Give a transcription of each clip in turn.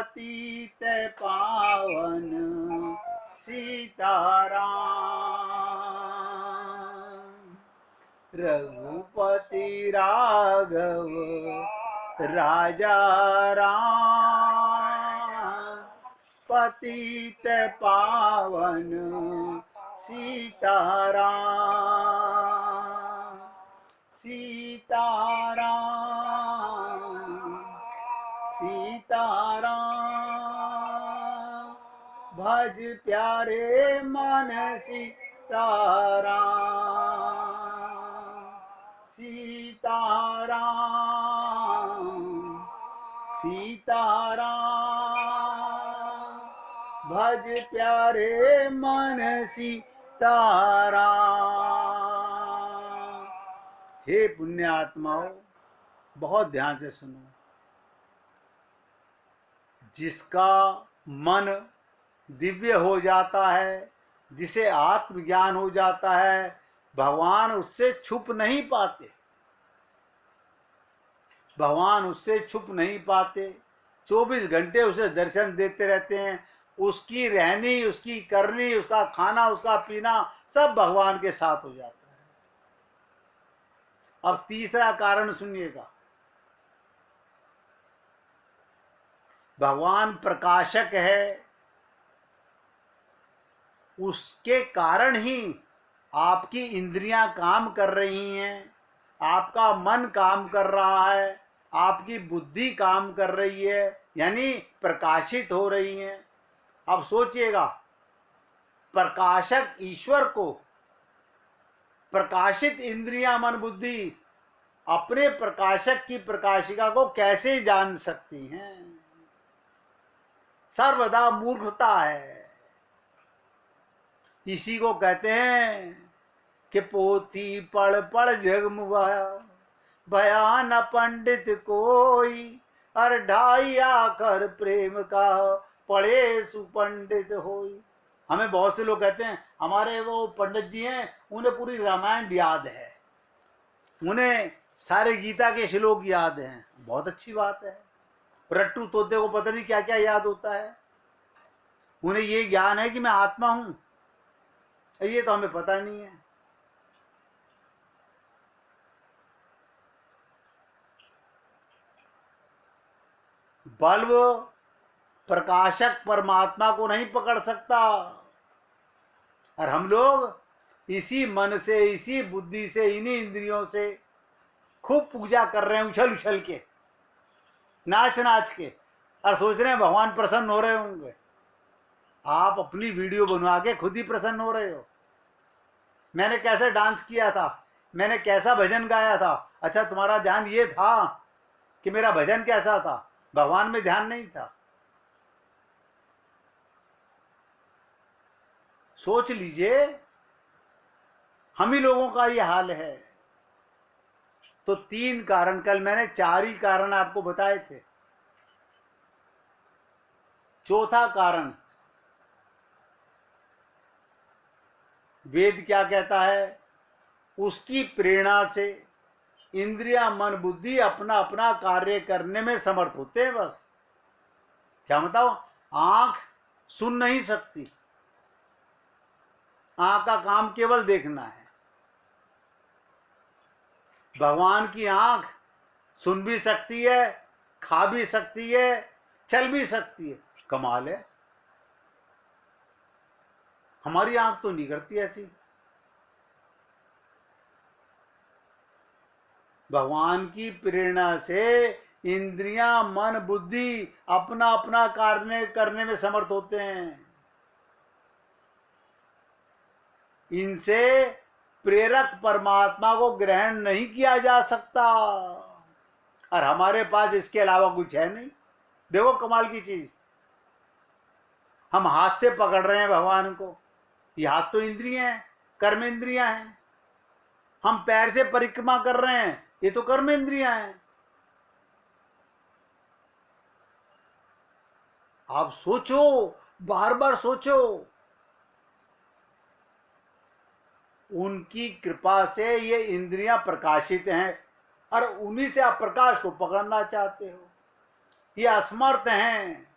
पतित पावन सीताराम। रघुपति राघव राजा राम, पतित पावन सीताराम। सीताराम सीताराम, भज प्यारे मन सीताराम। सीताराम सीताराम, भज प्यारे मन सीताराम। हे पुण्यात्माओं, बहुत ध्यान से सुनो। जिसका मन दिव्य हो जाता है, जिसे आत्मज्ञान हो जाता है, भगवान उससे छुप नहीं पाते। भगवान उससे छुप नहीं पाते। 24 घंटे उसे दर्शन देते रहते हैं। उसकी रहनी, उसकी करनी, उसका खाना, उसका पीना सब भगवान के साथ हो जाता है। अब तीसरा कारण सुनिएगा। भगवान प्रकाशक है, उसके कारण ही आपकी इंद्रियां काम कर रही हैं, आपका मन काम कर रहा है, आपकी बुद्धि काम कर रही है, यानी प्रकाशित हो रही हैं। अब सोचिएगा, प्रकाशक ईश्वर को प्रकाशित इंद्रियां मन बुद्धि अपने प्रकाशक की प्रकाशिका को कैसे जान सकती हैं? सर्वदा मूर्खता है। इसी को कहते हैं कि पोथी पढ़ पढ़ जगमुआ, भया न पंडित कोई, अर ढाई आकर प्रेम का पढ़े सुपंडित होई। हमें बहुत से लोग कहते हैं हमारे वो पंडित जी हैं, उन्हें पूरी रामायण याद है, उन्हें सारे गीता के श्लोक याद हैं। बहुत अच्छी बात है। रट्टू तोते को पता नहीं क्या क्या याद होता है। उन्हें ये ज्ञान है कि मैं आत्मा हूं, ये तो हमें पता नहीं है। बल्ब प्रकाशक परमात्मा को नहीं पकड़ सकता, और हम लोग इसी मन से, इसी बुद्धि से, इन्हीं इंद्रियों से खूब पूजा कर रहे हैं, उछल उछल के, नाच नाच के, और सोच रहे हैं भगवान प्रसन्न हो रहे होंगे। आप अपनी वीडियो बनवा के खुद ही प्रसन्न हो रहे हो। मैंने कैसे डांस किया था, मैंने कैसा भजन गाया था, अच्छा तुम्हारा ध्यान ये था कि मेरा भजन कैसा था, भगवान में ध्यान नहीं था। सोच लीजिए, हम ही लोगों का ये हाल है। तो 3 कारण, कल मैंने 4 ही कारण आपको बताए थे। चौथा कारण, वेद क्या कहता है? उसकी प्रेरणा से इंद्रिया मन बुद्धि अपना अपना कार्य करने में समर्थ होते हैं। बस क्या बताओ, आंख सुन नहीं सकती, आंख का काम केवल देखना है। भगवान की आंख सुन भी सकती है, खा भी सकती है, चल भी सकती है। कमाल है। हमारी आंख तो नहीं करती ऐसी। भगवान की प्रेरणा से इंद्रियां मन बुद्धि अपना अपना कार्य करने में समर्थ होते हैं। इनसे प्रेरक परमात्मा को ग्रहण नहीं किया जा सकता, और हमारे पास इसके अलावा कुछ है नहीं। देखो कमाल की चीज, हम हाथ से पकड़ रहे हैं भगवान को, ये हाथ तो इंद्रियां हैं, कर्म इंद्रियां हैं। हम पैर से परिक्रमा कर रहे हैं, ये तो कर्म इंद्रियां हैं। आप सोचो, बार बार सोचो, उनकी कृपा से ये इंद्रियां प्रकाशित हैं, और उन्हीं से आप प्रकाश को पकड़ना चाहते हो। ये असमर्थ हैं,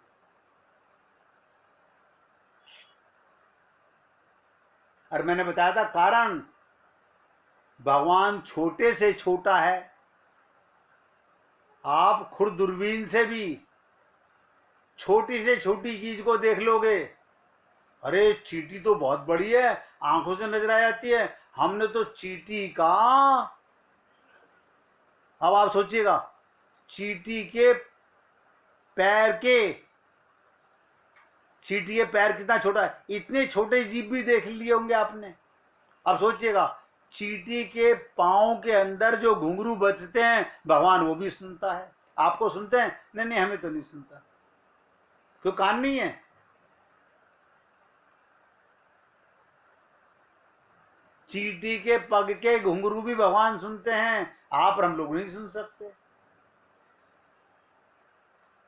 और मैंने बताया था कारण, भगवान छोटे से छोटा है। आप खुद दूरबीन से भी छोटी से छोटी चीज को देख लोगे, अरे चींटी तो बहुत बड़ी है, आंखों से नजर आ जाती है, हमने तो चींटी का, अब आप सोचिएगा, चींटी के पैर के, चींटी के पैर कितना छोटा है, इतने छोटे जीभ भी देख लिए होंगे आपने। अब सोचिएगा, चींटी के पांव के अंदर जो घुंघरू बजते हैं, भगवान वो भी सुनता है। आपको सुनते हैं? नहीं नहीं, हमें तो नहीं सुनता, क्यों? कान नहीं है। चींटी के पग के घुंघरू भी भगवान सुनते हैं, आप और हम लोग नहीं सुन सकते।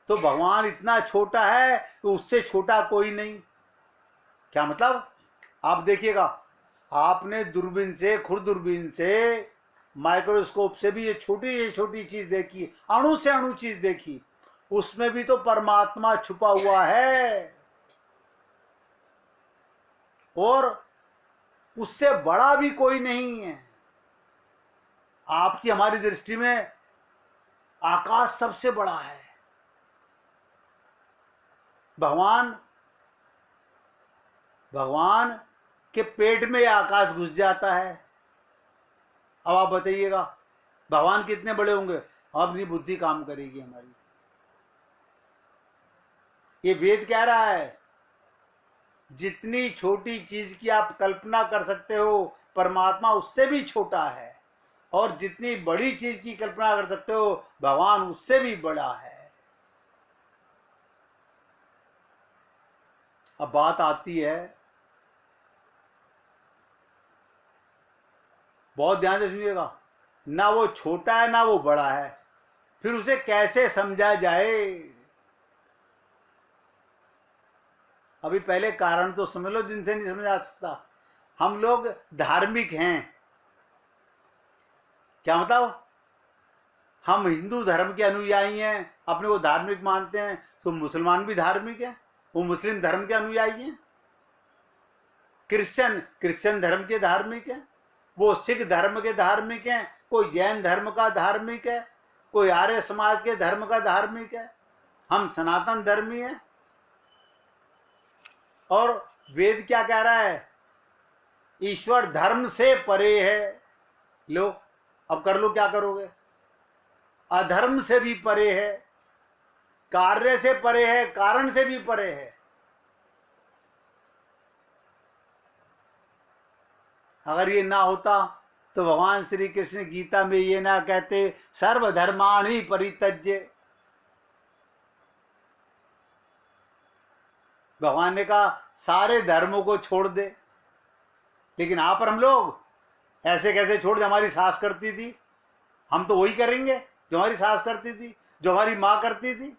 तो भगवान इतना छोटा है कि उससे छोटा कोई नहीं। क्या मतलब? आप देखिएगा, आपने दूरबीन से, खुद दूरबीन से, माइक्रोस्कोप से भी ये छोटी चीज देखी, अणु से अणु चीज देखी, उसमें भी तो परमात्मा छुपा हुआ है, और उससे बड़ा भी कोई नहीं है। आपकी हमारी दृष्टि में आकाश सबसे बड़ा है। भगवान के पेट में आकाश घुस जाता है। अब आप बताइएगा, भगवान कितने बड़े होंगे? अब नहीं बुद्धि काम करेगी हमारी। ये वेद कह रहा है, जितनी छोटी चीज की आप कल्पना कर सकते हो, परमात्मा उससे भी छोटा है, और जितनी बड़ी चीज की कल्पना कर सकते हो, भगवान उससे भी बड़ा है। अब बात आती है, बहुत ध्यान से सुनिएगा, ना वो छोटा है ना वो बड़ा है, फिर उसे कैसे समझा जाए? अभी पहले कारण तो समझ लो जिनसे नहीं समझ आ सकता। हम लोग धार्मिक हैं। क्या मतलब? हम हिंदू धर्म के अनुयायी हैं, अपने को धार्मिक मानते हैं, तो मुसलमान भी धार्मिक हैं, वो मुस्लिम धर्म के अनुयायी हैं। क्रिश्चियन धर्म के धार्मिक हैं, वो सिख धर्म के धार्मिक हैं, कोई जैन धर्म का धार्मिक है, कोई आर्य समाज के धर्म का धार्मिक है, हम सनातन धर्मी हैं। और वेद क्या कह रहा है? ईश्वर धर्म से परे है। लो, अब कर लो, क्या करोगे? अधर्म से भी परे है, कार्य से परे है, कारण से भी परे है। अगर ये ना होता तो भगवान श्री कृष्ण गीता में ये ना कहते, सर्वधर्माणि परित्यज्य। भगवान ने कहा सारे धर्मों को छोड़ दे, लेकिन आप और हम लोग ऐसे कैसे छोड़ दे? हमारी सास करती थी, हम तो वही करेंगे जो हमारी सास करती थी, जो हमारी मां करती थी।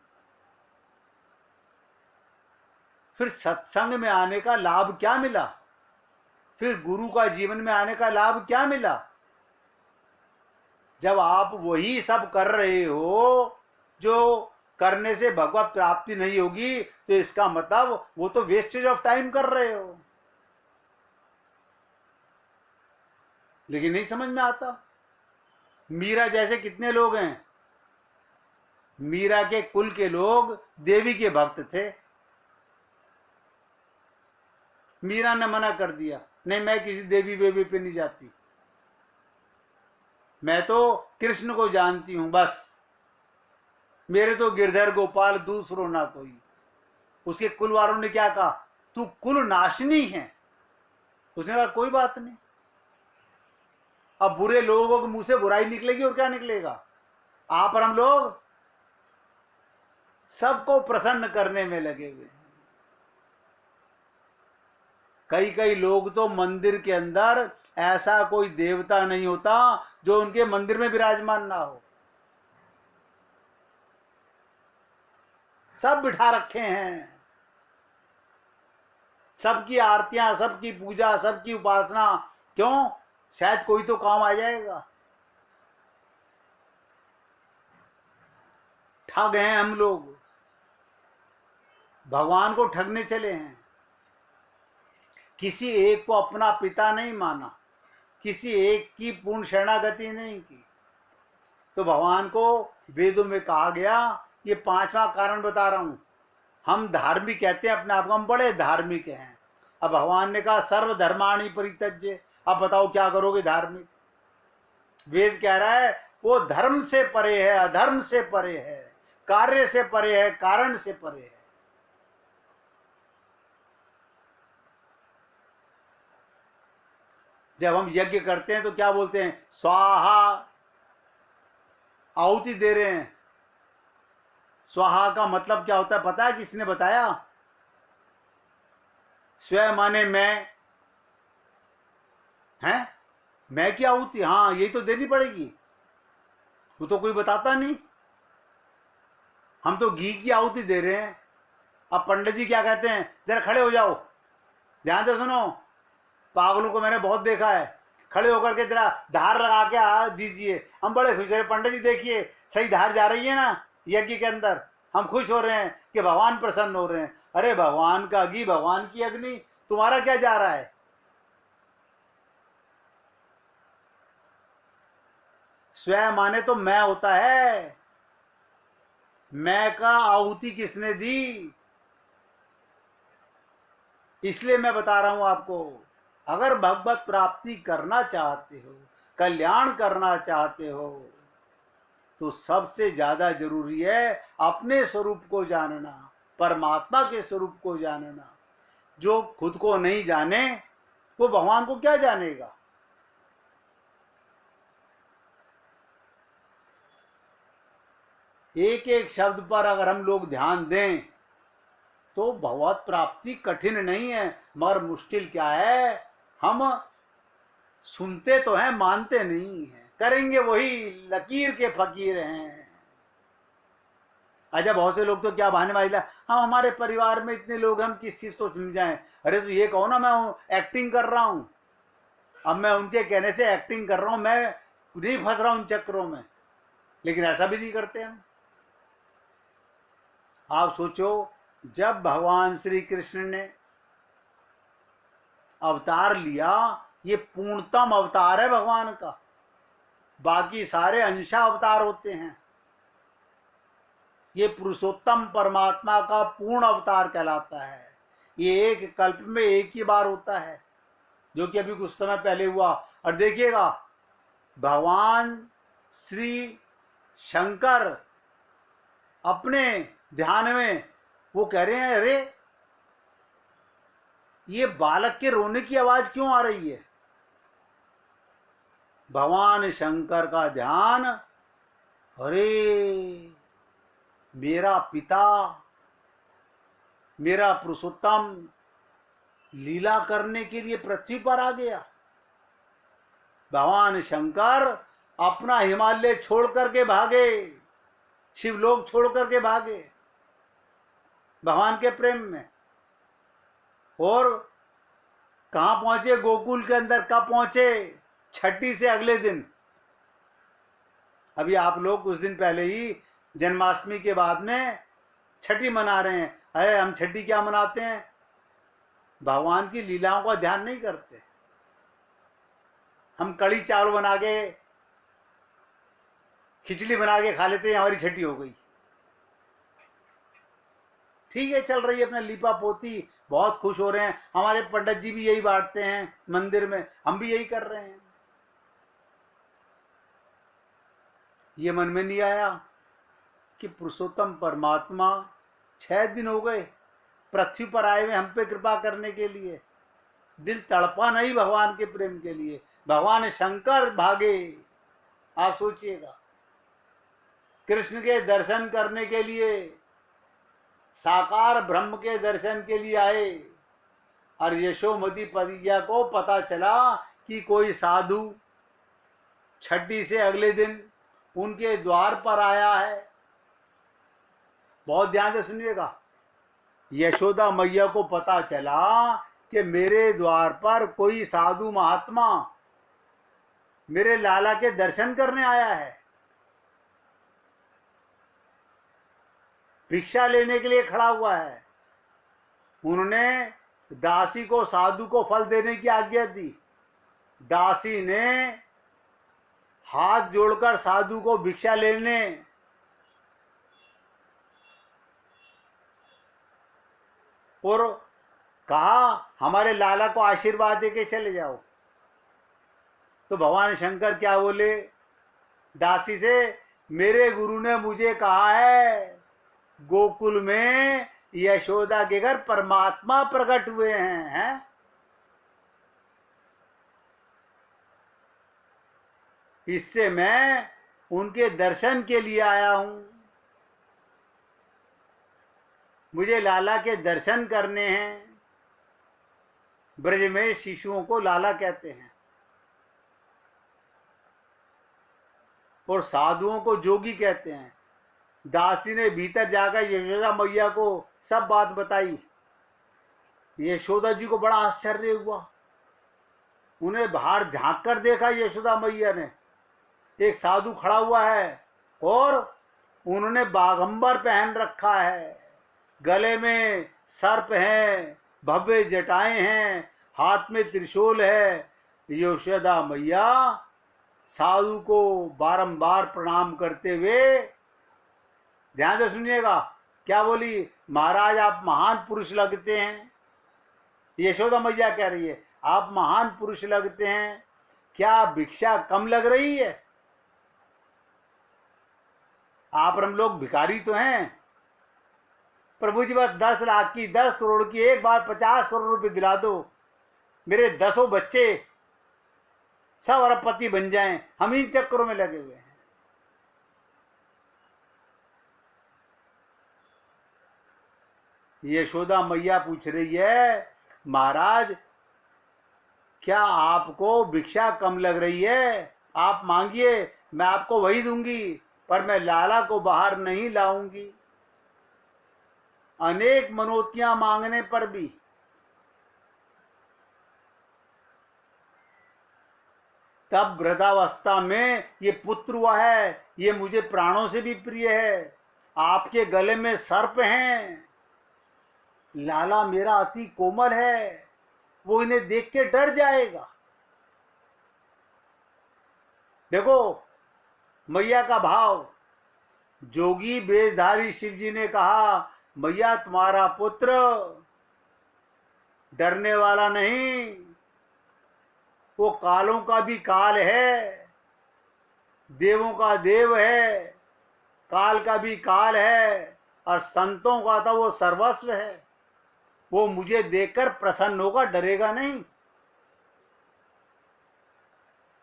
फिर सत्संग में आने का लाभ क्या मिला? फिर गुरु का जीवन में आने का लाभ क्या मिला? जब आप वही सब कर रहे हो जो करने से भगवत प्राप्ति नहीं होगी, तो इसका मतलब वो तो वेस्टेज ऑफ टाइम कर रहे हो। लेकिन नहीं समझ में आता। मीरा जैसे कितने लोग हैं, मीरा के कुल के लोग देवी के भक्त थे। मीरा ने मना कर दिया, नहीं मैं किसी देवी वेवी पे नहीं जाती, मैं तो कृष्ण को जानती हूं बस, मेरे तो गिरधर गोपाल दूसरो ना कोई। उसके कुल वालों ने क्या कहा? तू कुल नाशनी है। उसने कहा कोई बात नहीं। अब बुरे लोगों के मुंह से बुराई निकलेगी और क्या निकलेगा? आप और हम लोग सबको प्रसन्न करने में लगे हुए हैं। कई लोग तो मंदिर के अंदर ऐसा कोई देवता नहीं होता जो उनके मंदिर में विराजमान ना हो, सब बिठा रखे हैं। सबकी आरतियां, सबकी पूजा, सबकी उपासना। क्यों? शायद कोई तो काम आ जाएगा। ठग हैं हम लोग, भगवान को ठगने चले हैं। किसी एक को अपना पिता नहीं माना, किसी एक की पूर्ण शरणागति नहीं की। तो भगवान को वेदों में कहा गया, ये पांचवा कारण बता रहा हूं, हम धार्मिक कहते हैं अपने आप को, हम बड़े धार्मिक हैं। अब भगवान ने कहा सर्वधर्माणि परित्यज्य, अब बताओ क्या करोगे धार्मिक। वेद कह रहा है वो धर्म से परे है, अधर्म से परे है, कार्य से परे है, कारण से परे है। जब हम यज्ञ करते हैं तो क्या बोलते हैं, स्वाहा, आहुति दे रहे हैं। स्वाहा का मतलब क्या होता है पता है, किसने बताया? स्वयं माने मैं, हैं, मैं की आहुति, हाँ यही तो देनी पड़ेगी, वो तो कोई बताता नहीं। हम तो घी की आहुति दे रहे हैं। अब पंडित जी क्या कहते हैं, जरा खड़े हो जाओ, ध्यान से सुनो, पागलों को मैंने बहुत देखा है, खड़े होकर के जरा धार लगा के आ दीजिए। हम बड़े खुश हैं, पंडित जी देखिए सही धार जा रही है ना यज्ञ के अंदर, हम खुश हो रहे हैं कि भगवान प्रसन्न हो रहे हैं। अरे भगवान का घी, भगवान की अग्नि, तुम्हारा क्या जा रहा है? स्वयं माने तो मैं होता है, मैं का आहुति किसने दी? इसलिए मैं बता रहा हूं आपको, अगर भगवत प्राप्ति करना चाहते हो, कल्याण करना चाहते हो, तो सबसे ज्यादा जरूरी है अपने स्वरूप को जानना, परमात्मा के स्वरूप को जानना। जो खुद को नहीं जाने वो भगवान को क्या जानेगा? एक एक शब्द पर अगर हम लोग ध्यान दें तो भगवत प्राप्ति कठिन नहीं है, मगर मुश्किल क्या है, हम सुनते तो हैं, मानते नहीं हैं, करेंगे वही लकीर के फकीर हैं। अच्छा, बहुत से लोग तो क्या बहाने मारी, हम हमारे परिवार में इतने लोग, हम किस चीज को समझाएं। अरे तो ये कहो ना मैं एक्टिंग कर रहा हूं, अब मैं उनके कहने से एक्टिंग कर रहा हूं, मैं नहीं फंस रहा हूं उन चक्रों में। लेकिन ऐसा भी नहीं करते हम। आप सोचो, जब भगवान श्री कृष्ण ने अवतार लिया, ये पूर्णतम अवतार है भगवान का, बाकी सारे अंशा अवतार होते हैं, ये पुरुषोत्तम परमात्मा का पूर्ण अवतार कहलाता है। ये एक कल्प में एक ही बार होता है, जो कि अभी कुछ समय पहले हुआ। और देखिएगा, भगवान श्री शंकर अपने ध्यान में वो कह रहे हैं, अरे ये बालक के रोने की आवाज क्यों आ रही है? भगवान शंकर का ध्यान, अरे मेरा पिता, मेरा पुरुषोत्तम लीला करने के लिए पृथ्वी पर आ गया। भगवान शंकर अपना हिमालय छोड़ करके भागे, शिवलोक छोड़ करके भागे भगवान के प्रेम में। और कहां पहुंचे? गोकुल के अंदर। कब पहुंचे? छठी से अगले दिन। अभी आप लोग कुछ दिन पहले ही जन्माष्टमी के बाद में छठी मना रहे हैं। अरे हम छठी क्या मनाते हैं? भगवान की लीलाओं का ध्यान नहीं करते। हम कड़ी चावल बना के, खिचड़ी बना के खा लेते हैं, हमारी छठी हो गई। ठीक है, चल रही है अपना लीपा पोती, बहुत खुश हो रहे हैं। हमारे पंडित जी भी यही बांटते हैं मंदिर में, हम भी यही कर रहे हैं। ये मन में नहीं आया कि पुरुषोत्तम परमात्मा 6 दिन हो गए पृथ्वी पर आए हुए हम पे कृपा करने के लिए। दिल तड़पा नहीं भगवान के प्रेम के लिए। भगवान शंकर भागे, आप सोचिएगा, कृष्ण के दर्शन करने के लिए, साकार ब्रह्म के दर्शन के लिए आए। और यशोमती परिया को पता चला कि कोई साधु छठी से अगले दिन उनके द्वार पर आया है। बहुत ध्यान से सुनिएगा, यशोदा मैया को पता चला कि मेरे द्वार पर कोई साधु महात्मा मेरे लाला के दर्शन करने आया है, भिक्षा लेने के लिए खड़ा हुआ है। उन्होंने दासी को साधु को फल देने की आज्ञा दी। दासी ने हाथ जोड़कर साधु को भिक्षा लेने और कहा हमारे लाला को आशीर्वाद देके चले जाओ। तो भगवान शंकर क्या बोले दासी से, मेरे गुरु ने मुझे कहा है गोकुल में यशोदा के घर परमात्मा प्रकट हुए हैं, इससे मैं उनके दर्शन के लिए आया हूं। मुझे लाला के दर्शन करने हैं। ब्रज में शिशुओं को लाला कहते हैं और साधुओं को जोगी कहते हैं। दासी ने भीतर जाकर यशोदा मैया को सब बात बताई। यशोदा जी को बड़ा आश्चर्य हुआ। उन्हें बाहर झांक कर देखा यशोदा मैया ने, एक साधु खड़ा हुआ है और उन्होंने बागंबर पहन रखा है, गले में सर्प है, भव्य जटाएं हैं, हाथ में त्रिशूल है। यशोदा मैया साधु को बारंबार प्रणाम करते हुए, ध्यान से सुनिएगा क्या बोली, महाराज आप महान पुरुष लगते हैं। यशोदा मैया कह रही है आप महान पुरुष लगते हैं, क्या भिक्षा कम लग रही है? आप और हम लोग भिखारी तो हैं। प्रभु जी बस 10 लाख की 10 करोड़ की एक बार 50 करोड़ रुपए दिला दो, मेरे 10 बच्चे सब अरबपति बन जाएं, हम इन चक्करों में लगे हुए हैं। यशोदा मैया पूछ रही है महाराज क्या आपको भिक्षा कम लग रही है? आप मांगिए मैं आपको वही दूंगी, पर मैं लाला को बाहर नहीं लाऊंगी। अनेक मनोतियां मांगने पर भी तब वृद्धावस्था में ये पुत्र हुआ है, ये मुझे प्राणों से भी प्रिय है। आपके गले में सर्प हैं, लाला मेरा अति कोमल है, वो इन्हें देख के डर जाएगा। देखो मैया का भाव। जोगी बेशधारी शिव जी ने कहा मैया तुम्हारा पुत्र डरने वाला नहीं, वो कालों का भी काल है, देवों का देव है, काल का भी काल है, और संतों का तो वो सर्वस्व है। वो मुझे देखकर प्रसन्न होगा, डरेगा नहीं।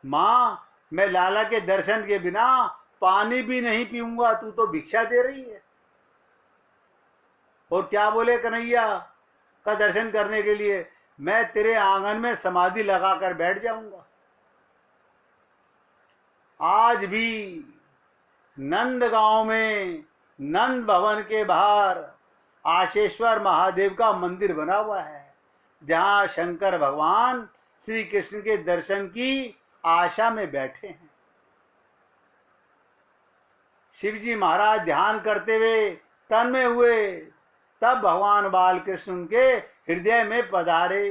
मां मैं लाला के दर्शन के बिना पानी भी नहीं पीऊंगा, तू तो भिक्षा दे रही है। और क्या बोले कन्हैया का दर्शन करने के लिए, मैं तेरे आंगन में समाधि लगाकर बैठ जाऊंगा। आज भी नंदगांव में नंद भवन के बाहर आशेश्वर महादेव का मंदिर बना हुआ है, जहां शंकर भगवान श्री कृष्ण के दर्शन की आशा में बैठे हैं। शिवजी महाराज ध्यान करते हुए तन्मय हुए, तब भगवान बाल कृष्ण उनके हृदय में पधारे,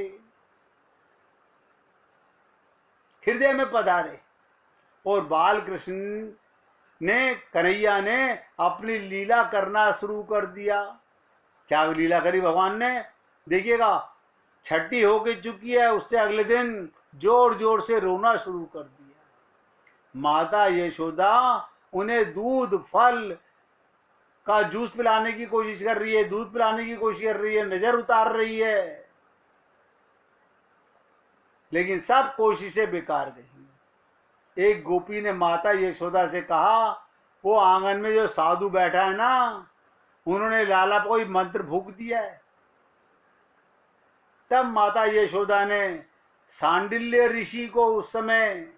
हृदय में पधारे। और बाल कृष्ण ने, कन्हैया ने अपनी लीला करना शुरू कर दिया। क्या लीला करी भगवान ने? देखिएगा, छठी हो के चुकी है, उससे अगले दिन जोर जोर से रोना शुरू कर दिया। माता यशोदा उन्हें दूध फल का जूस पिलाने की कोशिश कर रही है, दूध पिलाने की कोशिश कर रही है, नजर उतार रही है, लेकिन सब कोशिशें बेकार गई। एक गोपी ने माता यशोदा से कहा, वो आंगन में जो साधु बैठा है ना, उन्होंने लाला को कोई मंत्र फूंक दिया है। तब माता यशोदा ने सांडिल्य ऋषि को उस समय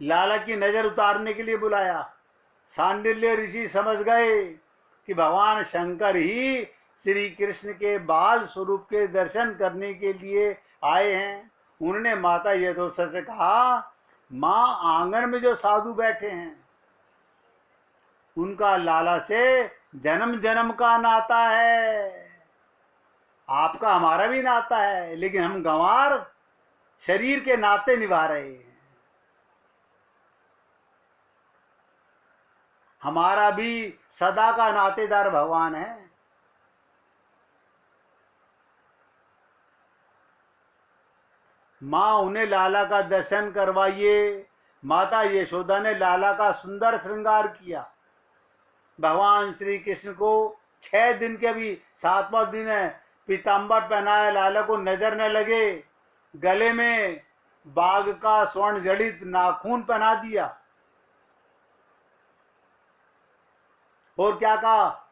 लाला की नजर उतारने के लिए बुलाया। सांडिल्य ऋषि समझ गए कि भगवान शंकर ही श्री कृष्ण के बाल स्वरूप के दर्शन करने के लिए आए हैं। उन्होंने माता यशोदा से कहा, मां आंगन में जो साधु बैठे हैं उनका लाला से जन्म जन्म का नाता है। आपका हमारा भी नाता है, लेकिन हम गंवार शरीर के नाते निभा रहे हैं। हमारा भी सदा का नातेदार भगवान है। माँ उन्हें लाला का दर्शन करवाइए। माता यशोदा ने लाला का सुंदर श्रृंगार किया। भगवान श्री कृष्ण को 6 दिन के, अभी 7वां दिन है, पीताम्बर पहनाया, लाला को नजर न लगे। गले में बाघ का स्वर्ण जड़ित नाखून पहना दिया। और क्या कहा,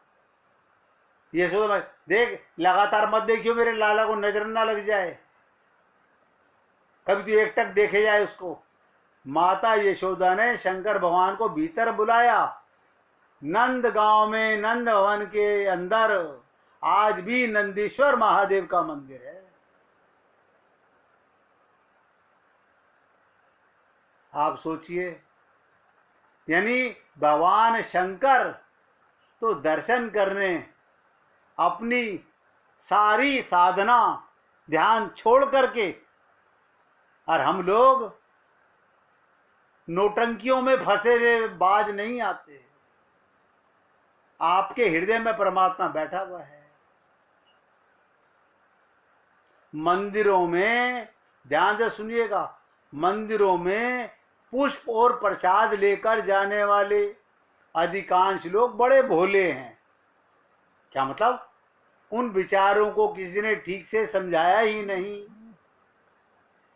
यशोदा देख, लगातार मत देखियो, मेरे लाला को नजर ना लग जाए, कभी तो एकटक देखे जाए उसको। माता यशोदा ने शंकर भगवान को भीतर बुलाया। नंद गांव में नंद भवन के अंदर आज भी नंदीश्वर महादेव का मंदिर है। आप सोचिए, यानी भगवान शंकर तो दर्शन करने अपनी सारी साधना ध्यान छोड़ करके, और हम लोग नौटंकियों में फंसे हुए बाज नहीं आते। आपके हृदय में परमात्मा बैठा हुआ है। मंदिरों में, ध्यान से सुनिएगा, मंदिरों में पुष्प और प्रसाद लेकर जाने वाले अधिकांश लोग बड़े भोले हैं। क्या मतलब, उन विचारों को किसी ने ठीक से समझाया ही नहीं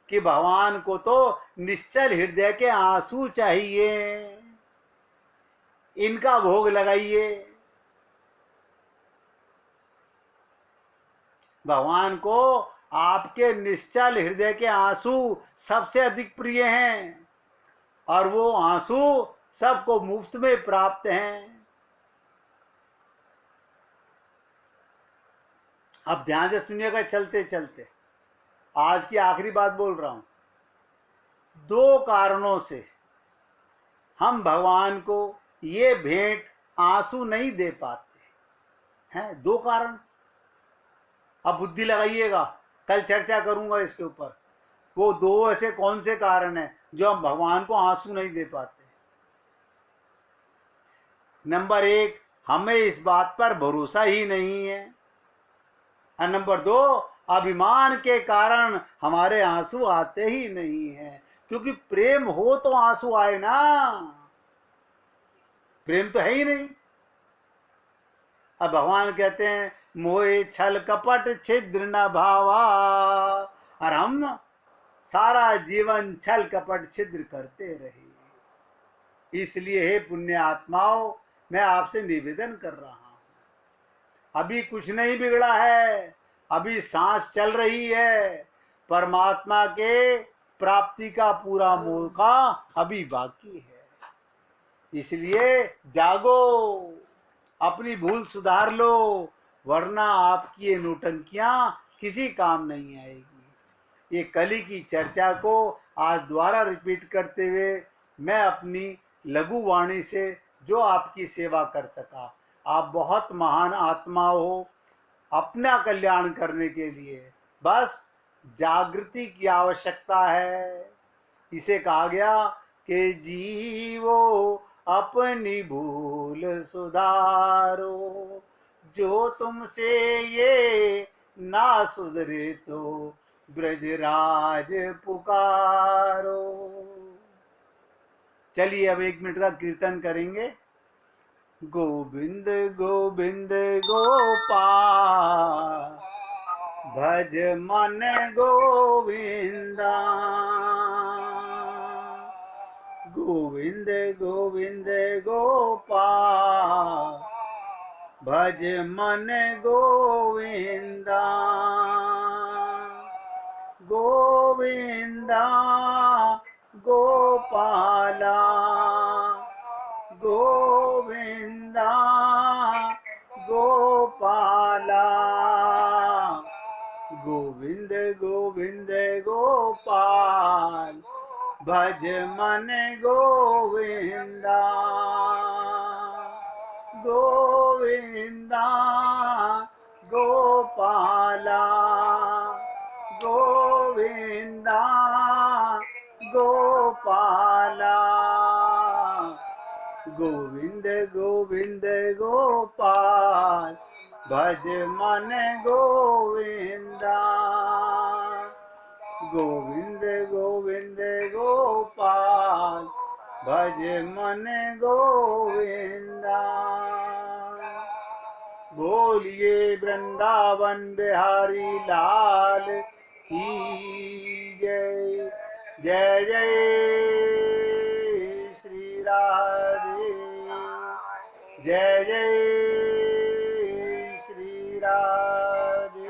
कि भगवान को तो निश्चल हृदय के आंसू चाहिए, इनका भोग लगाइए। भगवान को आपके निश्चल हृदय के आंसू सबसे अधिक प्रिय हैं, और वो आंसू सबको मुफ्त में प्राप्त हैं। अब ध्यान से सुनिएगा, चलते चलते आज की आखिरी बात बोल रहा हूं। 2 कारणों से हम भगवान को ये भेंट आंसू नहीं दे पाते हैं। 2 कारण, अब बुद्धि लगाइएगा, कल चर्चा करूंगा इसके ऊपर। वो 2 ऐसे कौन से कारण हैं जो हम भगवान को आंसू नहीं दे पाते। नंबर 1, हमें इस बात पर भरोसा ही नहीं है। और नंबर 2, अभिमान के कारण हमारे आंसू आते ही नहीं है। क्योंकि प्रेम हो तो आंसू आए ना, प्रेम तो है ही नहीं। अब भगवान कहते हैं, मोहे छल कपट छिद्र न भावा, और हम सारा जीवन छल कपट छिद्र करते रहे। इसलिए हे पुण्य आत्माओं, मैं आपसे निवेदन कर रहा हूं, अभी कुछ नहीं बिगड़ा है, अभी सांस चल रही है। परमात्मा के प्राप्ति का पूरा मौका अभी बाकी है। इसलिए जागो, अपनी भूल सुधार लो, वरना आपकी ये नौटंकियां किसी काम नहीं आएगी। ये कली की चर्चा को आज दोबारा रिपीट करते हुए मैं अपनी लघु वाणी से जो आपकी सेवा कर सका। आप बहुत महान आत्मा हो, अपना कल्याण करने के लिए बस जागृति की आवश्यकता है। इसे कहा गया कि जीवो अपनी भूल सुधारो, जो तुमसे ये ना सुधरे तो ब्रजराज पुकारो। चलिए अब 1 मिनट का कीर्तन करेंगे। गोविंद गोविंद गोपाल, भज मन गोविंदा। गोविंद गोविंद गोपाल, भज मन गोविंदा। गोविंदा गोपाला, गोविंदा गोपाला। गोविंद गोविंद गोपाल, भज मन गोविंदा। गोविंदा गोपाला, गोविंद गोपाल भज मन गोविंदा। गोविंद गोविंद गोपाल भज मन गोविंदा। बोलिए वृंदावन बिहारी लाल की जय। जय जय श्री राधे। जय जय श्री राधे।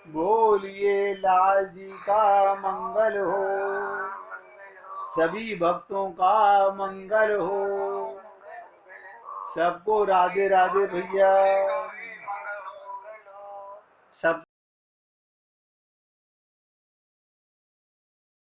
बोलिए लाल जी का मंगल हो, सभी भक्तों का मंगल हो। सबको राधे राधे भैया। सब